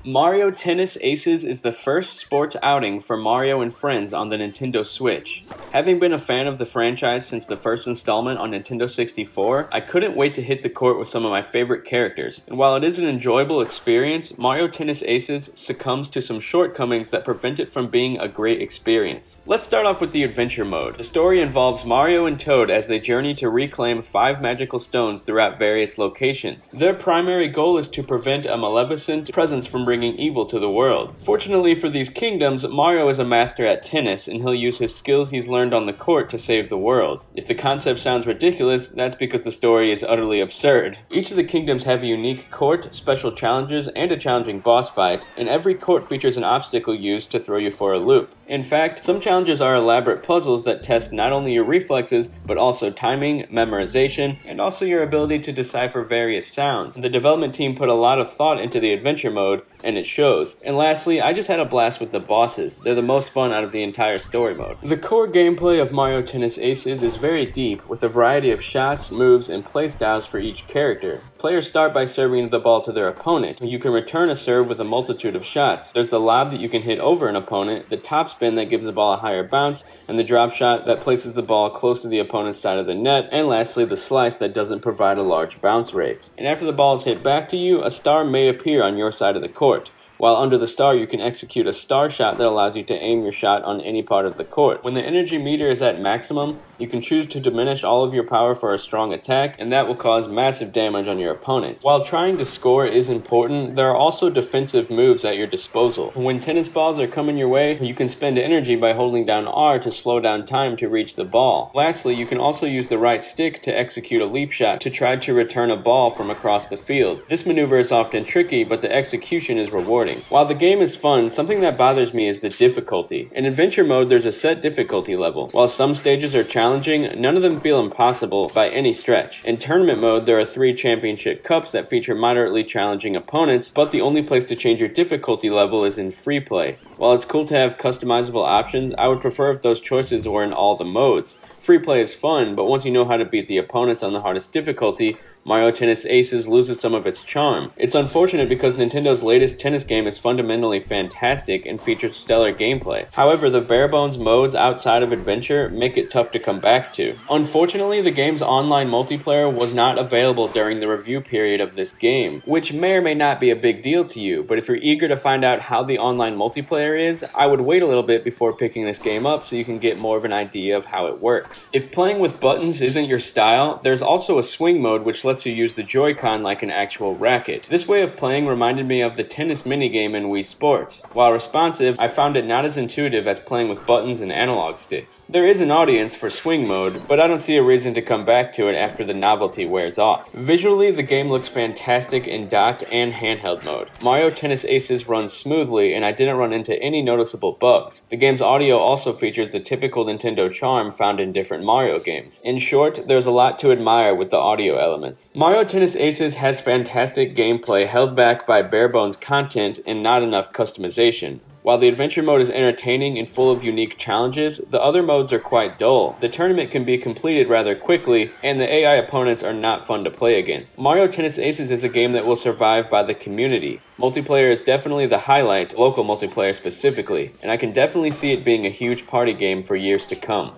Mario Tennis Aces is the first sports outing for Mario and friends on the Nintendo Switch. Having been a fan of the franchise since the first installment on Nintendo 64, I couldn't wait to hit the court with some of my favorite characters. And while it is an enjoyable experience, Mario Tennis Aces succumbs to some shortcomings that prevent it from being a great experience. Let's start off with the adventure mode. The story involves Mario and Toad as they journey to reclaim 5 magical stones throughout various locations. Their primary goal is to prevent a maleficent presence from bringing evil to the world. Fortunately for these kingdoms, Mario is a master at tennis and he'll use his skills he's learned on the court to save the world. If the concept sounds ridiculous, that's because the story is utterly absurd. Each of the kingdoms have a unique court, special challenges, and a challenging boss fight, and every court features an obstacle used to throw you for a loop. In fact, some challenges are elaborate puzzles that test not only your reflexes, but also timing, memorization, and also your ability to decipher various sounds. The development team put a lot of thought into the adventure mode, and it shows. And lastly, I just had a blast with the bosses. They're the most fun out of the entire story mode. The core gameplay of Mario Tennis Aces is very deep, with a variety of shots, moves, and playstyles for each character. Players start by serving the ball to their opponent. You can return a serve with a multitude of shots. There's the lob that you can hit over an opponent, the top spin that gives the ball a higher bounce, and the drop shot that places the ball close to the opponent's side of the net, and lastly the slice that doesn't provide a large bounce rate. And after the ball is hit back to you, a star may appear on your side of the court. While under the star, you can execute a star shot that allows you to aim your shot on any part of the court. When the energy meter is at maximum, you can choose to diminish all of your power for a strong attack, and that will cause massive damage on your opponent. While trying to score is important, there are also defensive moves at your disposal. When tennis balls are coming your way, you can spend energy by holding down R to slow down time to reach the ball. Lastly, you can also use the right stick to execute a leap shot to try to return a ball from across the field. This maneuver is often tricky, but the execution is rewarding. While the game is fun, something that bothers me is the difficulty. In adventure mode, there's a set difficulty level. While some stages are challenging, none of them feel impossible by any stretch. In tournament mode, there are 3 championship cups that feature moderately challenging opponents, but the only place to change your difficulty level is in free play. While it's cool to have customizable options, I would prefer if those choices were in all the modes. Free play is fun, but once you know how to beat the opponents on the hardest difficulty, Mario Tennis Aces loses some of its charm. It's unfortunate because Nintendo's latest tennis game is fundamentally fantastic and features stellar gameplay. However, the bare-bones modes outside of adventure make it tough to come back to. Unfortunately, the game's online multiplayer was not available during the review period of this game, which may or may not be a big deal to you, but if you're eager to find out how the online multiplayer is, I would wait a little bit before picking this game up so you can get more of an idea of how it works. If playing with buttons isn't your style, there's also a swing mode which lets you use the Joy-Con like an actual racket. This way of playing reminded me of the tennis minigame in Wii Sports. While responsive, I found it not as intuitive as playing with buttons and analog sticks. There is an audience for swing mode, but I don't see a reason to come back to it after the novelty wears off. Visually, the game looks fantastic in docked and handheld mode. Mario Tennis Aces runs smoothly, and I didn't run into any noticeable bugs. The game's audio also features the typical Nintendo charm found in different Mario games. In short, there's a lot to admire with the audio elements. Mario Tennis Aces has fantastic gameplay held back by bare-bones content and not enough customization. While the adventure mode is entertaining and full of unique challenges, the other modes are quite dull. The tournament can be completed rather quickly, and the AI opponents are not fun to play against. Mario Tennis Aces is a game that will survive by the community. Multiplayer is definitely the highlight, local multiplayer specifically, and I can definitely see it being a huge party game for years to come.